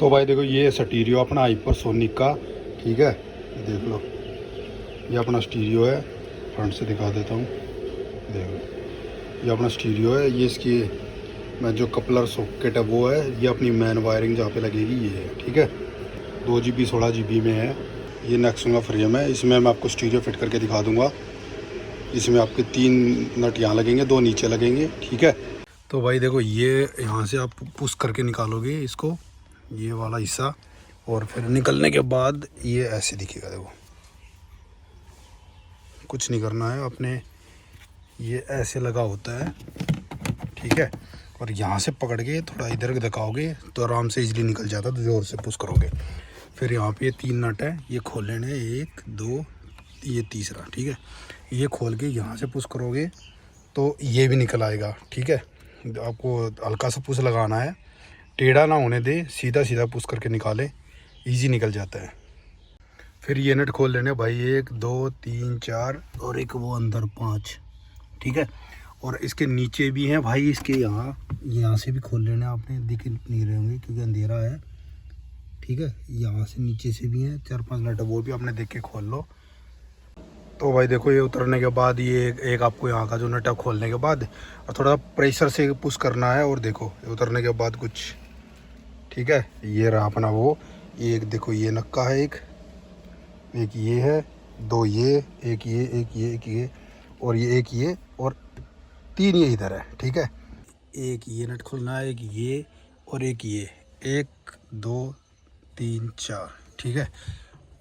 तो भाई देखो ये स्टीरियो अपना हाइपरसोनिक का, ठीक है, देख लो ये अपना स्टीरियो है। फ्रंट से दिखा देता हूँ, देखो ये अपना स्टीरियो है। ये इसकी मैं जो कपलर सॉकेट है वो है, ये अपनी मेन वायरिंग जहाँ पे लगेगी ये है, ठीक है। 2 GB 16 GB में है। ये नेक्सन का फ्रेम है, इसमें मैं आपको स्टीरियो फिट करके दिखा दूँगा। इसमें आपके 3 नट यहाँ लगेंगे, 2 नीचे लगेंगे, ठीक है। तो भाई देखो ये यहाँ से आप पुश करके निकालोगे इसको, ये वाला हिस्सा, और फिर निकलने के बाद ये ऐसे दिखेगा। देखो कुछ नहीं करना है आपने, ये ऐसे लगा होता है, ठीक है। और यहाँ से पकड़ के थोड़ा इधर दिखाओगे तो आराम से इजीली निकल जाता है, तो ज़ोर से पुश करोगे। फिर यहाँ पे ये 3 नट है, ये खोल लेने, 1 2, ये तीसरा, ठीक है। ये खोल के यहाँ से पुश करोगे तो ये भी निकल आएगा, ठीक है। आपको हल्का सा पुश लगाना है, टेढ़ा ना होने दे, सीधा सीधा पुश करके निकाले, इजी निकल जाता है। फिर ये नट खोल लेने भाई, 1 2 3 4 और एक वो अंदर 5, ठीक है। और इसके नीचे भी हैं भाई, इसके यहाँ से भी खोल लेना, आपने दिख नहीं रहे होंगे क्योंकि अंधेरा है, ठीक है। यहाँ से नीचे से भी हैं 4-5 नट, वो भी आपने देख के खोल लो। तो भाई देखो ये उतरने के बाद ये एक आपको यहाँ का जो नट है खोलने के बाद और थोड़ा प्रेशर से पुश करना है, और देखो ये उतरने के बाद कुछ, ठीक है। ये रहा अपना वो, एक देखो ये नक्का है, एक ये है, 2 ये, एक ये, एक ये, एक ये, और ये एक ये, और 3 ये इधर है, ठीक है। एक ये नट खोलना है, एक ये और एक ये, 1 2 3 4, ठीक है।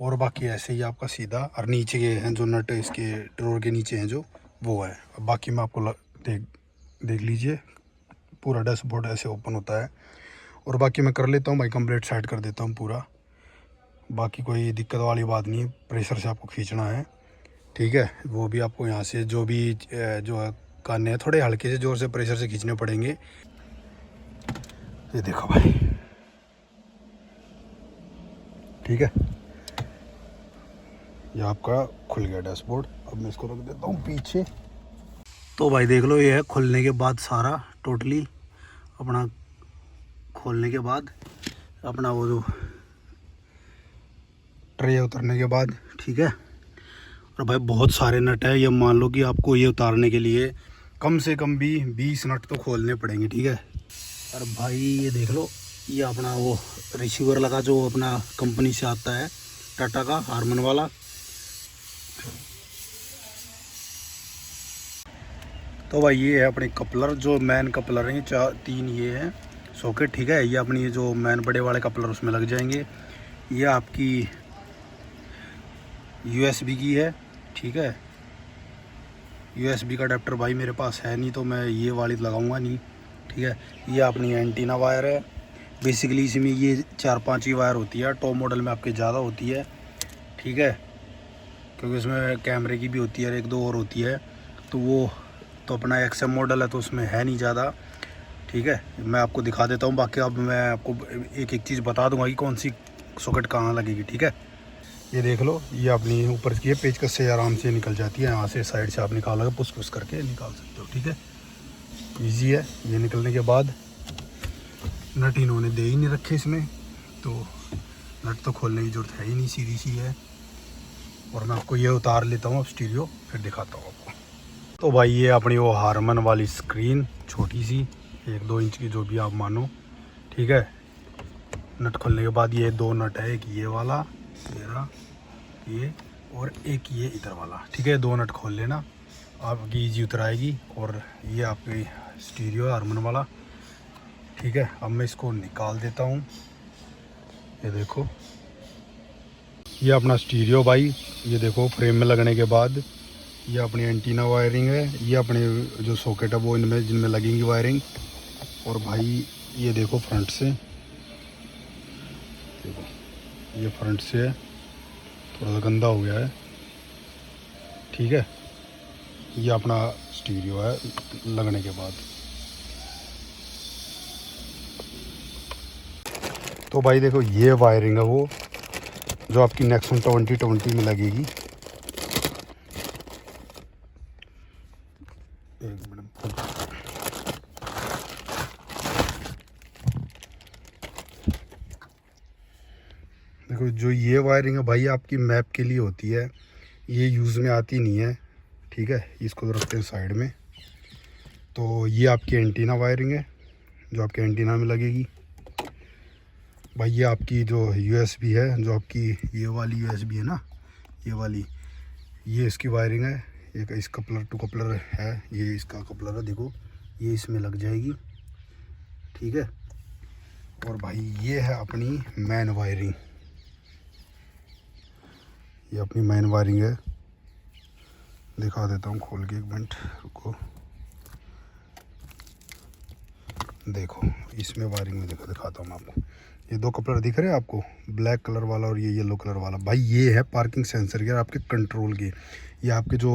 और बाकी ऐसे ही आपका सीधा, और नीचे के हैं जो नट इसके ड्रॉर के नीचे हैं जो, वो है। अब बाकी मैं आपको देख लीजिए, पूरा डैशबोर्ड ऐसे ओपन होता है। और बाकी मैं कर लेता हूँ भाई, कंप्लीट सेट कर देता हूँ पूरा, बाकी कोई दिक्कत वाली बात नहीं है। प्रेशर से आपको खींचना है, ठीक है। वो भी आपको यहाँ से जो भी जो करने हैं, थोड़े हल्के से ज़ोर से प्रेशर से खींचने पड़ेंगे। ये देखो भाई, ठीक है, ये आपका खुल गया डैशबोर्ड। अब मैं इसको रख देता हूँ पीछे। तो भाई देख लो, ये है खुलने के बाद सारा टोटली अपना, खोलने के बाद अपना वो जो ट्रे उतरने के बाद, ठीक है। और भाई बहुत सारे नट है, ये मान लो कि आपको ये उतारने के लिए कम से कम भी 20 नट तो खोलने पड़ेंगे, ठीक है। और भाई ये देख लो, ये अपना वो रिसीवर लगा जो अपना कंपनी से आता है, टाटा का हारमन वाला। तो भाई ये है अपने कपलर, जो मेन कपलर हैं, 3 ये हैं सॉकेट, ठीक है। ये अपनी जो मेन बड़े वाले कपलर उसमें लग जाएंगे। ये आपकी USB की है, ठीक है। USB का अडेप्टर भाई मेरे पास है नहीं, तो मैं ये वाली लगाऊंगा नहीं, ठीक है। ये अपनी एंटीना वायर है, बेसिकली इसमें ये 4-5 ही वायर होती है, टॉप मॉडल में आपके ज़्यादा होती है, ठीक है, क्योंकि उसमें कैमरे की भी होती है, 1-2 और होती है। तो वो तो अपना XM मॉडल है, तो उसमें है नहीं ज़्यादा, ठीक है। मैं आपको दिखा देता हूँ, बाकी अब मैं आपको एक एक चीज़ बता दूँगा कि कौन सी सॉकेट कहाँ लगेगी, ठीक है। ये देख लो, ये अपनी ऊपर की पेचकस से आराम से निकल जाती है, यहाँ से साइड से आप निकालोगे, पुश पुश करके निकाल सकते हो, ठीक है। इजी है। ये निकलने के बाद नट इन्होंने दे ही नहीं रखे इसमें, तो नट तो खोलने की ज़रूरत है ही नहीं, सीधी सी है। और मैं आपको ये उतार लेता हूँ अब स्टीरियो, फिर दिखाता हूँ आपको। तो भाई ये अपनी वो हारमन वाली स्क्रीन, छोटी सी 1-2 इंच की, जो भी आप मानो, ठीक है। नट खोलने के बाद ये 2 नट है, एक ये वाला, ये और एक ये इधर वाला, ठीक है। 2 नट खोल लेना, आपकी इजी उतर आएगी। और ये आपकी स्टीरियो है हारमन वाला, ठीक है। अब मैं इसको निकाल देता हूँ। ये देखो, ये अपना स्टीरियो भाई, ये देखो फ्रेम में लगने के बाद ये अपनी एंटीना वायरिंग है, ये अपने जो सॉकेट है वो इनमें जिनमें लगेंगी वायरिंग। और भाई ये देखो फ्रंट से, देखो ये फ्रंट से है, थोड़ा सा गंदा हो गया है, ठीक है। ये अपना स्टीरियो है लगने के बाद। तो भाई देखो ये वायरिंग है वो जो आपकी नेक्सन 2020 में लगेगी। एक मिनट, देखो जो ये वायरिंग है भाई आपकी मैप के लिए होती है, ये यूज़ में आती नहीं है, ठीक है। इसको तो रखते हैं साइड में। तो ये आपकी एंटीना वायरिंग है जो आपके एंटीना में लगेगी भाई। ये आपकी जो यूएसबी है, जो आपकी ये वाली यूएसबी है ना, ये वाली, ये इसकी वायरिंग है। एक इस कपलर टू कपलर है, ये इसका कपलर है, देखो ये इसमें लग जाएगी, ठीक है। और भाई ये है अपनी मेन वायरिंग, ये अपनी मेन वायरिंग है। दिखा देता हूँ खोल के, एक मिनट रुको। देखो इसमें वायरिंग में दिखाता हूँ मैं आपको। ये दो कपलर दिख रहे हैं आपको, ब्लैक कलर वाला और ये येलो कलर वाला। भाई ये है पार्किंग सेंसर के, आपके कंट्रोल के। ये आपके जो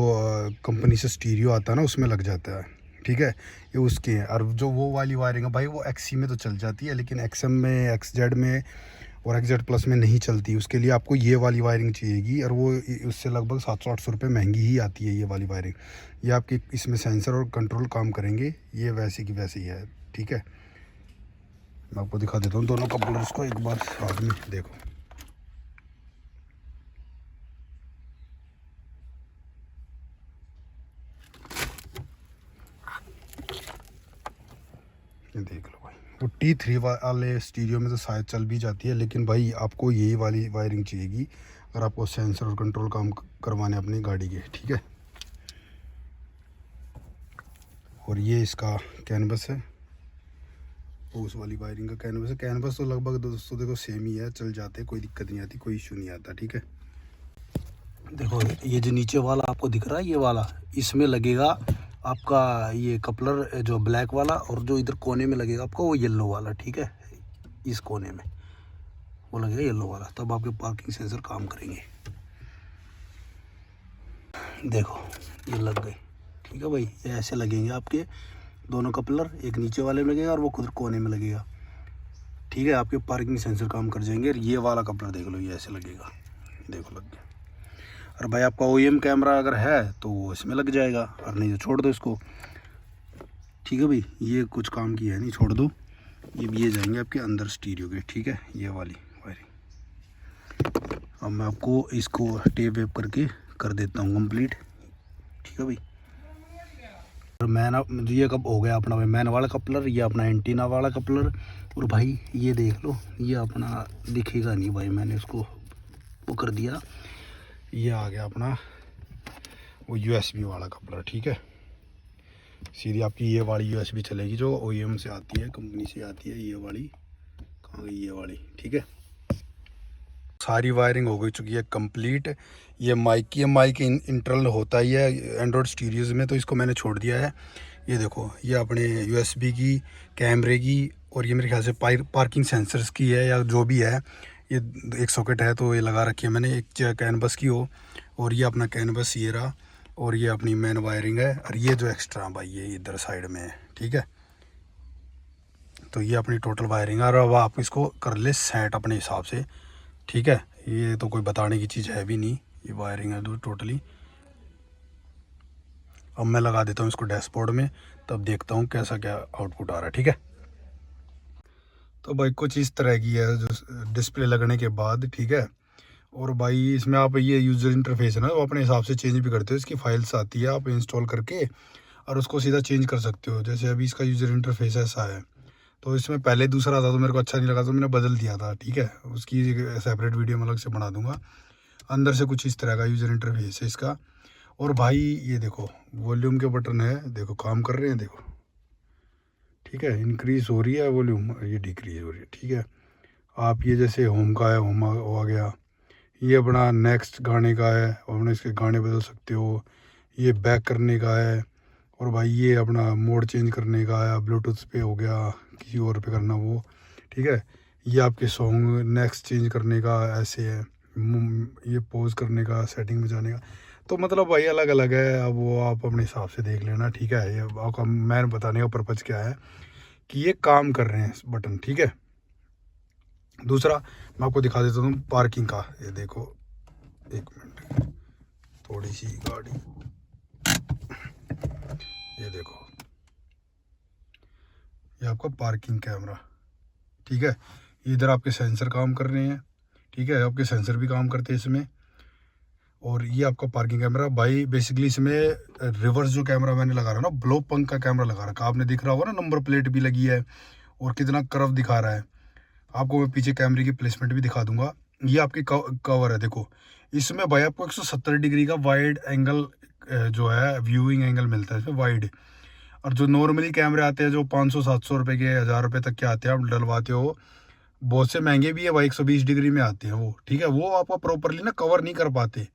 कंपनी से स्टीरियो आता है ना, उसमें लग जाता है, ठीक है। ये उसके हैं। और जो वो वाली वायरिंग है भाई, वो एक्सी में तो चल जाती है, लेकिन एक्सएम में, एक्सजेड में और एक्सजेड प्लस में नहीं चलती। उसके लिए आपको ये वाली वायरिंग चाहिएगी, और वो उससे लगभग 700-800 रुपये महंगी ही आती है ये वाली वायरिंग। ये आपकी इसमें सेंसर और कंट्रोल काम करेंगे, ये वैसे की वैसे ही है, ठीक है। मैं आपको दिखा देता हूँ दोनों कपलर्स को एक बार साथ में। देखो ये देख लो भाई, वो T3 वाले स्टीरियो में तो शायद चल भी जाती है, लेकिन भाई आपको यही वाली वायरिंग चाहिएगी अगर आपको सेंसर और कंट्रोल काम करवाने अपनी गाड़ी के, ठीक है। और ये इसका कैनवस है, उस वाली वायरिंग का कैनवस है। कैनवस तो लगभग दोस्तों देखो सेम ही है, चल जाते, कोई दिक्कत नहीं आती, कोई इशू नहीं आता, ठीक है। देखो ये जो नीचे वाला आपको दिख रहा है, ये वाला, इसमें लगेगा आपका ये कपलर जो ब्लैक वाला, और जो इधर कोने में लगेगा आपका वो येलो वाला, ठीक है। इस कोने में वो लगेगा येलो वाला, तब आपके पार्किंग सेंसर काम करेंगे। देखो ये लग गए, ठीक है भाई। ये ऐसे लगेंगे आपके दोनों कपलर, एक नीचे वाले में लगेगा और वो खुद कोने में लगेगा, ठीक है। आपके पार्किंग सेंसर काम कर जाएंगे। और ये वाला कपलर देख लो, ये ऐसे लगेगा, देखो लग गया। और भाई आपका OEM कैमरा अगर है तो वो इसमें लग जाएगा, और नहीं तो छोड़ दो इसको, ठीक है भाई। ये कुछ काम की है नहीं, छोड़ दो। ये जाएंगे आपके अंदर स्टीरियो के, ठीक है। ये वाली वायरिंग अब मैं आपको इसको टेप वेप करके कर देता हूँ कंप्लीट, ठीक है भाई। और मैन, ये कब हो गया अपना भाई मैन वाला कपलर, ये अपना एंटीना वाला कपलर। और भाई ये देख लो, ये अपना दिखेगा नहीं भाई, मैंने इसको वो कर दिया। ये आ गया अपना वो USB वाला कपलर, ठीक है। सीधी आपकी ये वाली USB चलेगी जो OEM से आती है, कंपनी से आती है। ये वाली कहाँ गई, ये वाली, ठीक है। सारी वायरिंग हो गई चुकी है कंप्लीट। ये माइक की, माइक इंटरनल होता ही है एंड्रॉयड स्टीरियोज़ में, तो इसको मैंने छोड़ दिया है। ये देखो, ये अपने USB की, कैमरे की, और ये मेरे ख्याल से पार्किंग सेंसर्स की है या जो भी है। ये एक सॉकेट है तो ये लगा रखी है मैंने, एक कैनवस की हो, और ये अपना कैनवस ये रहा, और ये अपनी मेन वायरिंग है। और ये जो एक्स्ट्रा भाई ये इधर साइड में है, ठीक है। तो ये अपनी टोटल वायरिंग है। और अब आप इसको कर ले सेट अपने हिसाब से, ठीक है। ये तो कोई बताने की चीज़ है भी नहीं, ये वायरिंग है तो टोटली। अब मैं लगा देता हूँ इसको डैशबोर्ड में, तब देखता हूँ कैसा क्या आउटपुट आ रहा है, ठीक है। तो भाई कुछ इस तरह की है जो डिस्प्ले लगने के बाद, ठीक है। और भाई इसमें आप ये यूज़र इंटरफेस है ना, वो अपने हिसाब से चेंज भी करते हो। इसकी फाइल्स आती है, आप इंस्टॉल करके और उसको सीधा चेंज कर सकते हो। जैसे अभी इसका यूज़र इंटरफेस ऐसा है, तो इसमें पहले दूसरा था तो मेरे को अच्छा नहीं लगा, तो मैंने बदल दिया था, ठीक है। उसकी सेपरेट वीडियो मैं अलग से बना दूंगा। अंदर से कुछ इस तरह का यूज़र इंटरफेस है इसका। और भाई ये देखो वॉल्यूम के बटन है, देखो काम कर रहे हैं, देखो, ठीक है। इंक्रीज़ हो रही है वॉल्यूम, ये डिक्रीज़ हो रही है, ठीक है। आप ये जैसे होम का है, होम आ गया। ये अपना नेक्स्ट गाने का है, अपने इसके गाने बदल सकते हो। ये बैक करने का है। और भाई ये अपना मोड चेंज करने का है, ब्लूटूथ पे हो गया, किसी और पे करना वो, ठीक है। ये आपके सॉन्ग नेक्स्ट चेंज करने का ऐसे है। ये पॉज करने का, सेटिंग में जाने का। तो मतलब भाई अलग अलग है, अब वो आप अपने हिसाब से देख लेना, ठीक है। ये आपका मैं बताने का पर्पज़ क्या है कि ये काम कर रहे हैं बटन, ठीक है। दूसरा मैं आपको दिखा देता हूँ पार्किंग का। ये देखो, एक मिनट, थोड़ी सी गाड़ी, ये देखो, ये आपका पार्किंग कैमरा, ठीक है। इधर आपके सेंसर काम कर रहे हैं, ठीक है। आपके सेंसर भी काम करते हैं इसमें। और ये आपका पार्किंग कैमरा भाई, बेसिकली इसमें रिवर्स जो कैमरा मैंने लगा रहा ना, ब्लो पंख का कैमरा लगा रखा, आपने दिख रहा होगा ना, नंबर प्लेट भी लगी है और कितना कर्व दिखा रहा है। आपको मैं पीछे कैमरे की प्लेसमेंट भी दिखा दूंगा। ये आपकी कवर है, देखो इसमें भाई आपको 170 डिग्री का वाइड एंगल जो है व्यूइंग एंगल मिलता है इसमें वाइड। और जो नॉर्मली कैमरे आते हैं जो 500-700 रुपये के, 1000 रुपये तक के आते हैं, आप डलवाते हो, बहुत से महंगे भी है भाई, 120 डिग्री में आते हैं वो, ठीक है। वो आपको प्रॉपरली ना कवर नहीं कर पाते,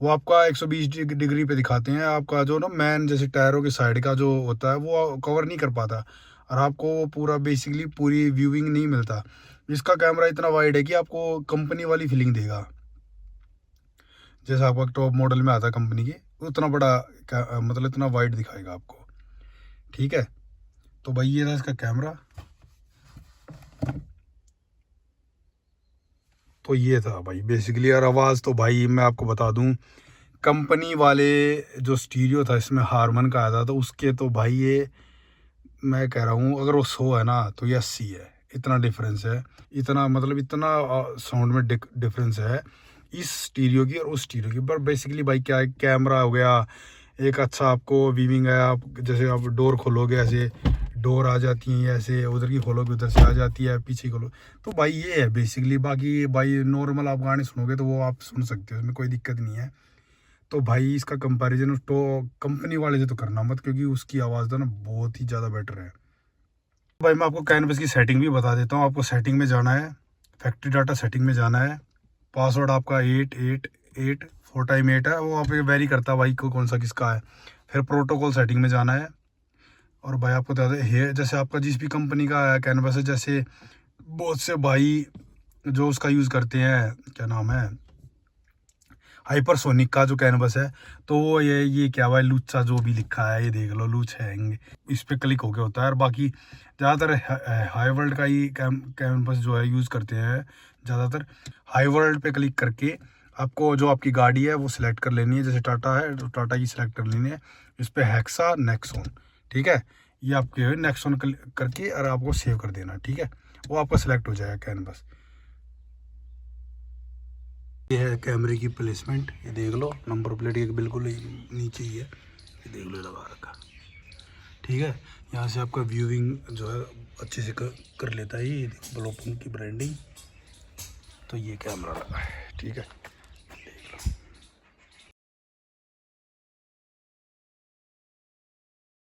वो आपका 120 डिग्री पे दिखाते हैं। आपका जो ना मैन जैसे टायरों के साइड का जो होता है वो कवर नहीं कर पाता, और आपको पूरा बेसिकली पूरी व्यूइंग नहीं मिलता। इसका कैमरा इतना वाइड है कि आपको कंपनी वाली फीलिंग देगा, जैसा आपका टॉप मॉडल में आता है कंपनी के, उतना बड़ा मतलब इतना वाइड दिखाएगा आपको, ठीक है। तो भाई ये था इसका कैमरा। तो ये था भाई बेसिकली। और आवाज़ तो भाई मैं आपको बता दूं, कंपनी वाले जो स्टीरियो था इसमें हारमन का आया था, तो उसके तो भाई ये मैं कह रहा हूँ अगर वो 100 है ना तो ये 80 है, इतना डिफरेंस है। इतना मतलब इतना साउंड में डिफरेंस है इस स्टीरियो की और उस स्टीरियो की। पर बेसिकली भाई क्या है, कैमरा हो गया एक अच्छा, आपको वीविंग है, आप जैसे आप डोर खोलोगे ऐसे डोर आ जाती हैं, ऐसे उधर की खोलोगे उधर से आ जाती है, पीछे खोलो, तो भाई ये है बेसिकली। बाकी भाई नॉर्मल आप गाने सुनोगे तो वो आप सुन सकते हो, उसमें कोई दिक्कत नहीं है। तो भाई इसका कंपैरिजन तो कंपनी वाले से तो करना मत, क्योंकि उसकी आवाज़ तो ना बहुत ही ज़्यादा बेटर है। भाई मैं आपको कैनवस की सेटिंग भी बता देता हूँ। आपको सेटिंग में जाना है, फैक्ट्री डाटा सेटिंग में जाना है, पासवर्ड आपका 888 4 टाइम 8 है, वो आप वेरी करता है भाई को कौन सा किसका है। फिर प्रोटोकॉल सेटिंग में जाना है, और भाई आपको बता दें है जैसे आपका जिस भी कंपनी का कैनवस है, जैसे बहुत से भाई जो उसका यूज़ करते हैं, क्या नाम है, हाइपरसोनिक का जो कैनवस है, तो वो ये क्या भाई लूचा जो भी लिखा है ये देख लो, लूच हैंग, इस पर क्लिक होके होता है। और बाकी ज़्यादातर हाई वर्ल्ड का ही कैनवस जो है यूज़ करते हैं ज़्यादातर। हाई वर्ल्ड पे क्लिक करके आपको जो आपकी गाड़ी है वो सिलेक्ट कर लेनी है, जैसे टाटा है तो टाटा की सिलेक्ट कर लेनी है। इस पर हेक्सा नेक्सॉन, ठीक है, ये आपके नेक्सॉन करके और आपको सेव कर देना, ठीक है, वो आपका सिलेक्ट हो जाएगा कैनवस। ये है कैमरे की प्लेसमेंट, ये देख लो नंबर प्लेट के बिल्कुल नीचे ही है, ये देख लो लगा रखा, ठीक है। यहाँ से आपका व्यूइंग जो है अच्छे से कर लेता है ये ब्लो पंख की ब्रांडिंग। तो ये कैमरा लगा है, ठीक है।